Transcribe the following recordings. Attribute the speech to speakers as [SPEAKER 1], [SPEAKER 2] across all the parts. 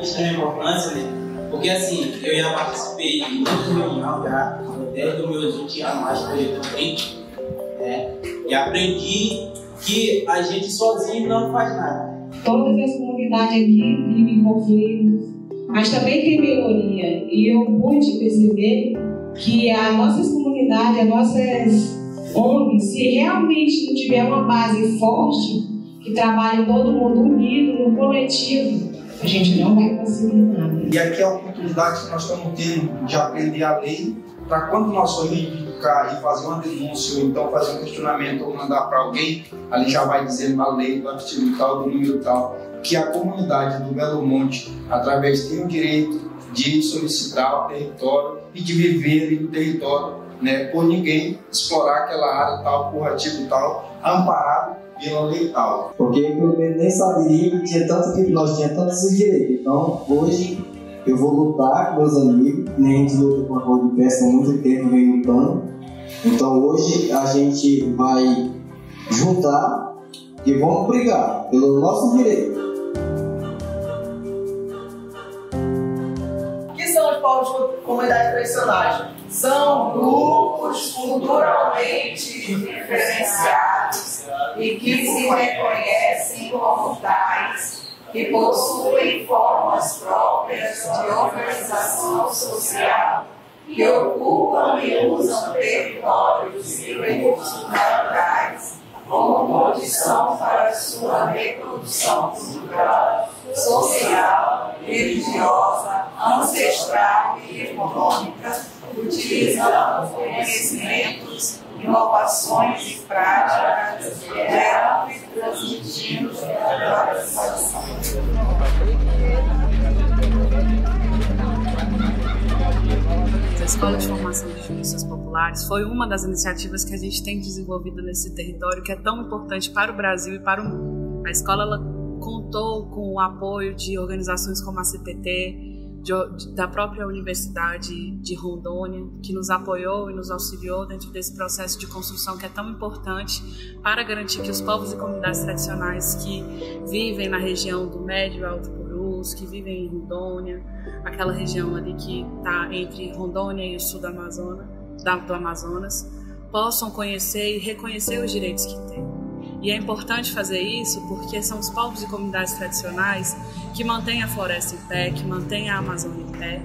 [SPEAKER 1] de extrema importância, né? Porque assim, eu já participei de muitas reuniões já, desde os meus 20 anos mais político, né? E aprendi que a gente sozinho não faz nada.
[SPEAKER 2] Todas as comunidades aqui vivem conflitos, mas também tem melhoria. E eu pude perceber que as nossas comunidades, as nossas ONGs, se realmente não tiver uma base forte, que trabalhe todo mundo unido, no coletivo, a gente não vai conseguir nada.
[SPEAKER 3] E aqui é a oportunidade que nós estamos tendo de aprender a lei, para quando nós formos reivindicar e fazer uma denúncia, ou então fazer um questionamento, ou mandar para alguém, ali já vai dizendo na lei, do artigo tal, do número tal, que a comunidade do Belo Monte, através tem o direito de solicitar o território e de viver ali no território, né, por ninguém explorar aquela área tal, por artigo tal, amparado pela lei tal.
[SPEAKER 4] Porque eu nem sabia que tinha tanto que nós tínhamos tanto esse direito. Então, hoje eu vou lutar com meus amigos, nem a gente luta com a Rua de Pesca há muito tempo, vem lutando. Então, hoje a gente vai juntar e vamos brigar pelo nosso direito.
[SPEAKER 5] O que são os povos de comunidades tradicionais? São grupos culturalmente diferenciados e que se reconhecem como tais, que possuem formas próprias de organização social, que ocupam e usam territórios e recursos naturais como condição para sua reprodução cultural, social, religiosa, ancestral e econômica, utilizando conhecimentos, inovações e práticas dela e transmitindo a tradição.
[SPEAKER 6] A Escola de Formação de Juristas Populares foi uma das iniciativas que a gente tem desenvolvido nesse território, que é tão importante para o Brasil e para o mundo. A escola ela contou com o apoio de organizações como a CPT, da própria Universidade de Rondônia, que nos apoiou e nos auxiliou dentro desse processo de construção que é tão importante para garantir que os povos e comunidades tradicionais que vivem na região do Médio e Alto Purus, que vivem em Rondônia, aquela região ali que está entre Rondônia e o sul do Amazonas, possam conhecer e reconhecer os direitos que têm. E é importante fazer isso porque são os povos e comunidades tradicionais que mantêm a floresta em pé, que mantêm a Amazônia em pé.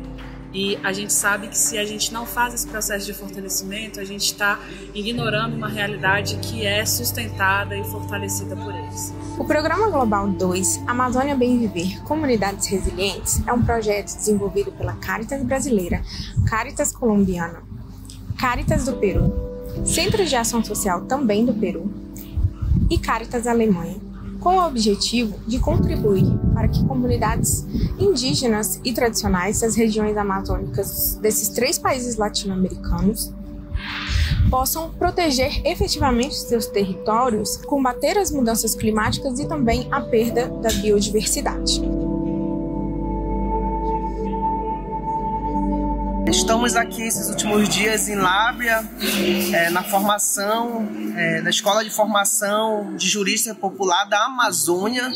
[SPEAKER 6] E a gente sabe que se a gente não faz esse processo de fortalecimento, a gente está ignorando uma realidade que é sustentada e fortalecida por eles.
[SPEAKER 7] O Programa Global 2, Amazônia Bem Viver, Comunidades Resilientes, é um projeto desenvolvido pela Cáritas Brasileira, Cáritas Colombiana, Cáritas do Peru, Centros de Ação Social também do Peru e Cáritas Alemanha, com o objetivo de contribuir para que comunidades indígenas e tradicionais das regiões amazônicas desses 3 países latino-americanos possam proteger efetivamente seus territórios, combater as mudanças climáticas e também a perda da biodiversidade.
[SPEAKER 5] Estamos aqui esses últimos dias em Lábrea, na formação, na Escola de Formação de Jurista Popular da Amazônia.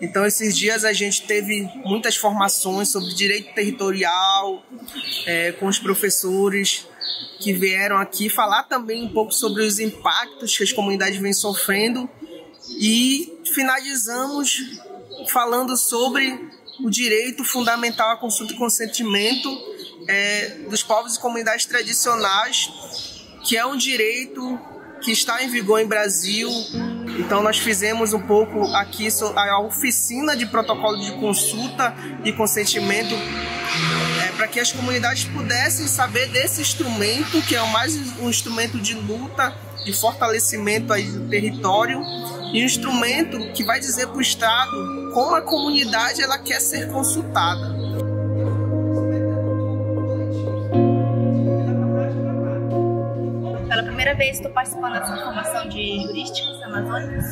[SPEAKER 5] Então, esses dias a gente teve muitas formações sobre direito territorial, com os professores que vieram aqui falar também um pouco sobre os impactos que as comunidades vêm sofrendo e finalizamos falando sobre o direito fundamental à consulta e consentimento dos povos e comunidades tradicionais, que é um direito que está em vigor em Brasil. Então nós fizemos um pouco aqui a oficina de protocolo de consulta e consentimento para que as comunidades pudessem saber desse instrumento, que é mais um instrumento de luta, de fortalecimento aí do território, e um instrumento que vai dizer para o Estado como a comunidade ela quer ser consultada.
[SPEAKER 8] Pela primeira vez estou participando dessa formação de jurísticas amazônicas,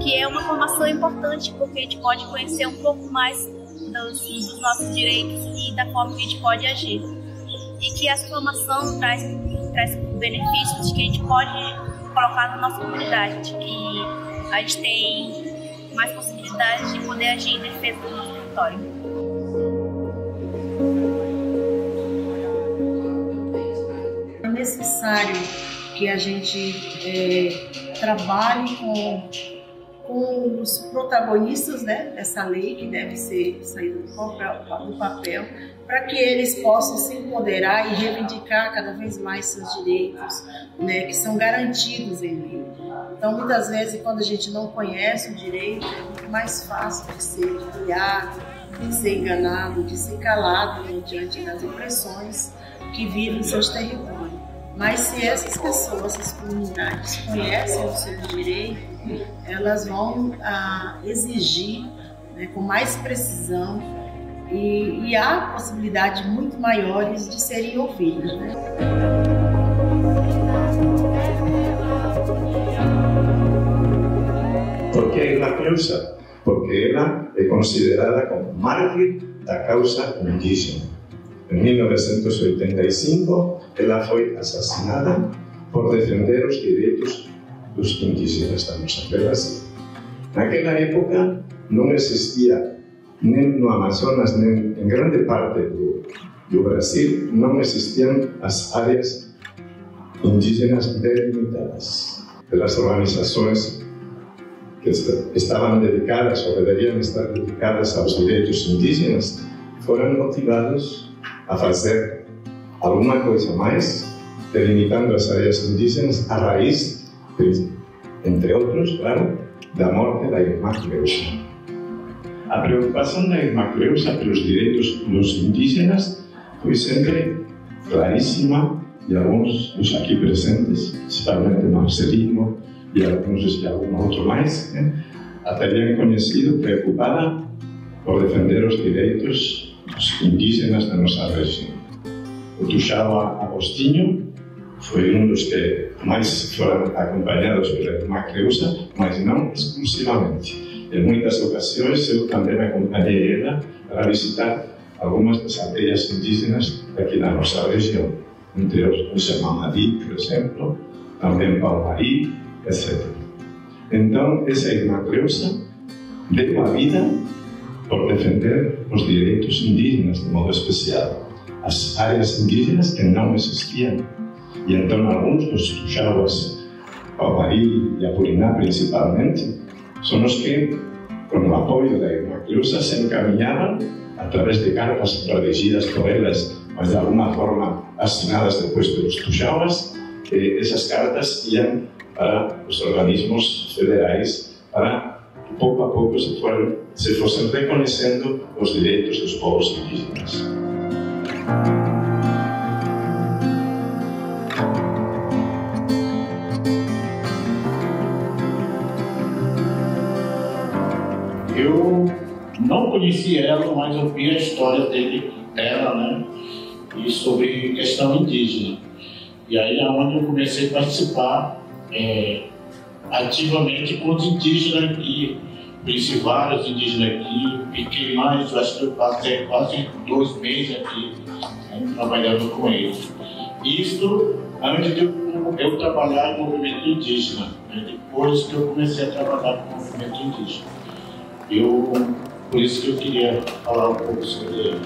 [SPEAKER 8] que é uma formação importante porque a gente pode conhecer um pouco mais dos nossos direitos e da forma que a gente pode agir. E que essa formação traz benefícios que a gente pode colocar na nossa comunidade, de que a gente tem mais possibilidades de poder agir em defesa do nosso território.
[SPEAKER 9] É necessário que a gente trabalhe com os protagonistas, né, dessa lei, que deve ser saída do papel, para que eles possam se empoderar e reivindicar cada vez mais seus direitos, né, que são garantidos em lei. Então, muitas vezes, quando a gente não conhece o direito, é muito mais fácil de ser criado, de ser enganado, de ser calado, né, diante das opressões que vivem em seus territórios. Mas se essas pessoas, essas comunidades, conhecem o seu direito, elas vão exigir, né, com mais precisão, e há possibilidades muito maiores de serem ouvidas, né?
[SPEAKER 10] Por que Irma Creusa? Porque ela é considerada como mártir da causa indígena. Em 1985, ela foi assassinada por defender os direitos dos indígenas da nossa Brasil. Naquela época, não existia, nem no Amazonas, nem em grande parte do Brasil, não existiam as áreas indígenas delimitadas pelas organizações que estavam dedicadas ou deveriam estar dedicadas aos direitos indígenas, foram motivados a fazer alguma coisa mais, delimitando as áreas indígenas a raiz, entre outros, claro, da morte da Irmã Creusa. A preocupação da Irmã Creusa pelos direitos dos indígenas foi sempre claríssima, e alguns dos aqui presentes, principalmente Marcelino e alguns de algum outro mais, a teriam conhecido preocupada por defender os direitos dos indígenas da nossa região. O Tuxaua Agostinho foi um dos que mais foram acompanhados pela Irmã Creusa, mas não exclusivamente. Em muitas ocasiões eu também acompanhei ela para visitar algumas das aldeias indígenas aqui da nossa região, entre os Xamamadi, por exemplo, também Palmari, etc. Então, essa Irmã Creusa deu a vida por defender os direitos indígenas, de modo especial, as áreas indígenas que não existiam. E então, alguns dos Tuxauas, Palmari e Apuriná, principalmente, são os que, com o apoio da Irmã Creusa, se encaminhavam, através de cartas redigidas por elas, mas de alguma forma assinadas depois pelos Tuxauas, essas cartas iam para os organismos federais para que pouco a pouco se fossem reconhecendo os direitos dos povos indígenas.
[SPEAKER 11] Eu não conhecia ela, mas eu vi a história dela, né? E sobre questão indígena. E aí é onde eu comecei a participar ativamente com os indígenas aqui. Conheci vários indígenas aqui, fiquei mais, acho que eu passei quase 2 meses aqui, trabalhando com eles. Isso antes de eu trabalhar em movimento indígena, depois que eu comecei a trabalhar com o movimento indígena. Por isso que eu queria falar um pouco sobre ele.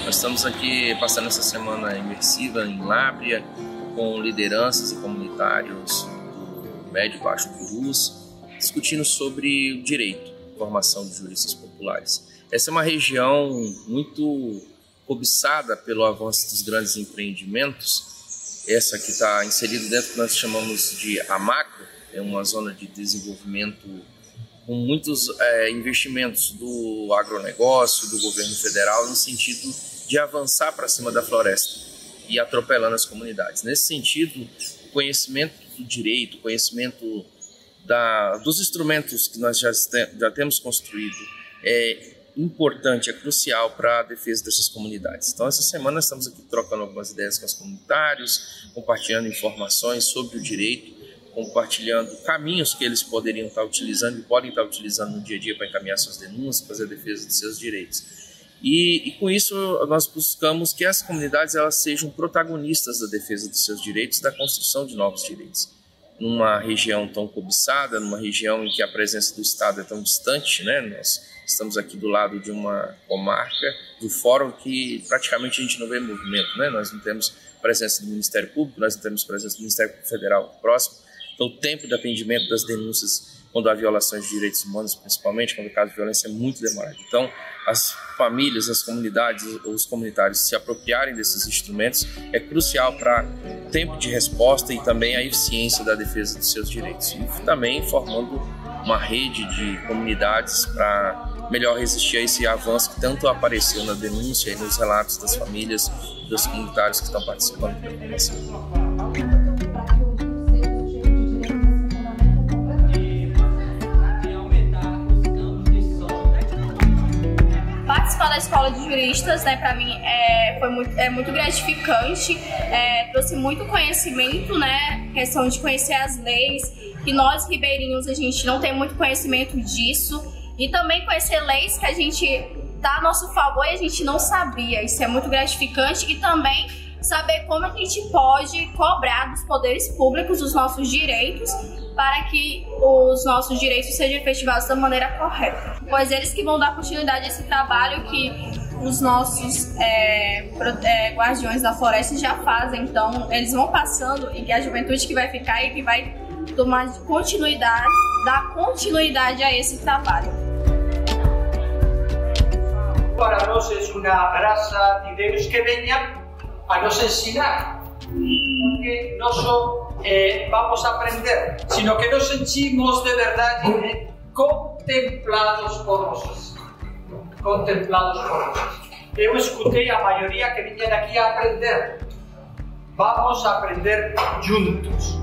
[SPEAKER 12] Nós estamos aqui passando essa semana imersiva em Lábrea com lideranças e comunitários do Médio e Baixo Purus, discutindo sobre o direito à formação de juristas populares. Essa é uma região muito cobiçada pelo avanço dos grandes empreendimentos. Essa que está inserida dentro do que nós chamamos de AMACRO, é uma zona de desenvolvimento com muitos investimentos do agronegócio, do governo federal, no sentido de avançar para cima da floresta e atropelando as comunidades. Nesse sentido, o conhecimento do direito, o conhecimento dos instrumentos que nós já temos construído é importante, é crucial para a defesa dessas comunidades. Então, essa semana nós estamos aqui trocando algumas ideias com os comunitários, compartilhando informações sobre o direito, compartilhando caminhos que eles poderiam estar utilizando e podem estar utilizando no dia a dia para encaminhar suas denúncias, fazer a defesa de seus direitos. E com isso nós buscamos que as comunidades elas sejam protagonistas da defesa dos seus direitos, da construção de novos direitos. Numa região tão cobiçada, numa região em que a presença do Estado é tão distante, né? Nós estamos aqui do lado de uma comarca, do fórum, que praticamente a gente não vê movimento, né? Nós não temos presença do Ministério Público, nós não temos presença do Ministério Federal próximo, então o tempo de atendimento das denúncias quando há violações de direitos humanos, principalmente quando o caso de violência é muito demorado. Então, as famílias, as comunidades, os comunitários se apropriarem desses instrumentos é crucial para o tempo de resposta e também a eficiência da defesa dos seus direitos. E também formando uma rede de comunidades para melhor resistir a esse avanço que tanto apareceu na denúncia e nos relatos das famílias e dos comunitários que estão participando da formação.
[SPEAKER 8] Participar da escola de juristas, né, para mim é muito gratificante, trouxe muito conhecimento, né, questão de conhecer as leis, que nós ribeirinhos a gente não tem muito conhecimento disso, e também conhecer leis que a gente dá a nosso favor e a gente não sabia. Isso é muito gratificante, e também saber como a gente pode cobrar dos poderes públicos os nossos direitos para que os nossos direitos sejam efetivados da maneira correta. Pois eles que vão dar continuidade a esse trabalho que os nossos guardiões da floresta já fazem. Então, eles vão passando, e que a juventude que vai ficar e que vai tomar continuidade, dar continuidade a esse trabalho.
[SPEAKER 13] Para nós é uma graça de Deus que venha a nos ensinar, porque nós vamos aprender, sino que nos sentimos de verdade contemplados por vocês. Eu escutei a maioria que vinha aqui a aprender. Vamos aprender juntos.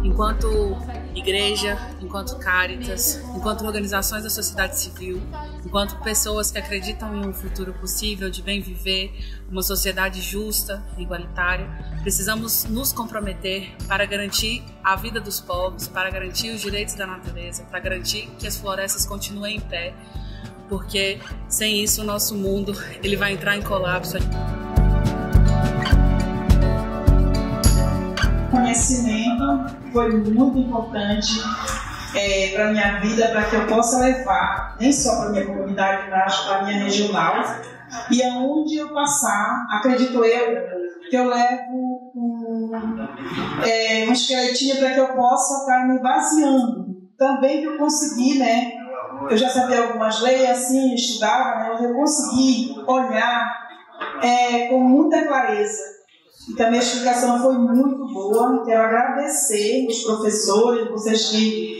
[SPEAKER 6] Enquanto igreja, enquanto Cáritas, enquanto organizações da sociedade civil, enquanto pessoas que acreditam em um futuro possível de bem viver, uma sociedade justa e igualitária, precisamos nos comprometer para garantir a vida dos povos, para garantir os direitos da natureza, para garantir que as florestas continuem em pé, porque sem isso o nosso mundo ele vai entrar em colapso.
[SPEAKER 14] Conhecimento foi muito importante para a minha vida, para que eu possa levar, nem só para a minha comunidade, mas para a minha regional. E aonde eu passar, acredito eu, que eu levo uma esqueletinha para que eu possa estar me baseando. Também que eu consegui, né? Eu já sabia algumas leis, assim, estudava, né? Mas eu consegui olhar com muita clareza. E também a explicação foi muito boa. Quero agradecer os professores, vocês que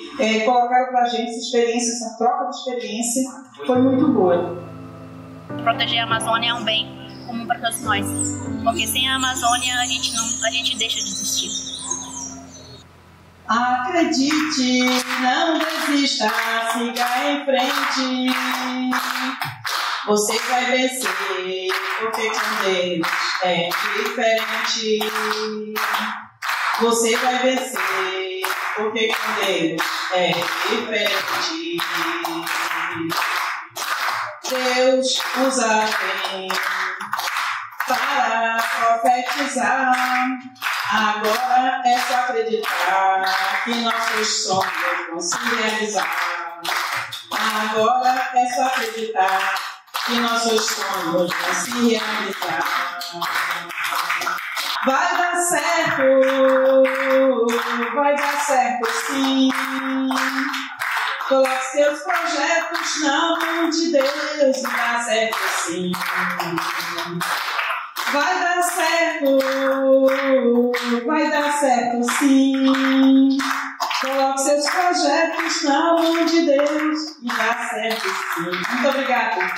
[SPEAKER 14] colocaram para a gente essa experiência, essa troca de experiência, foi muito boa.
[SPEAKER 8] Proteger a Amazônia é um bem comum para todos nós, porque sem a Amazônia a gente deixa de existir.
[SPEAKER 14] Acredite, não desista, siga em frente. Você vai vencer, porque com Deus é diferente. Você vai vencer, porque com Deus é diferente. Deus usa bem para profetizar. Agora é só acreditar que nossos sonhos vão se realizar. Agora é só acreditar que nossos sonhos vão se realizar. Vai dar certo sim. Coloque seus projetos na mão de Deus e dá certo sim. Vai dar certo sim. Coloque seus projetos na mão de Deus e dá certo sim. Muito obrigada.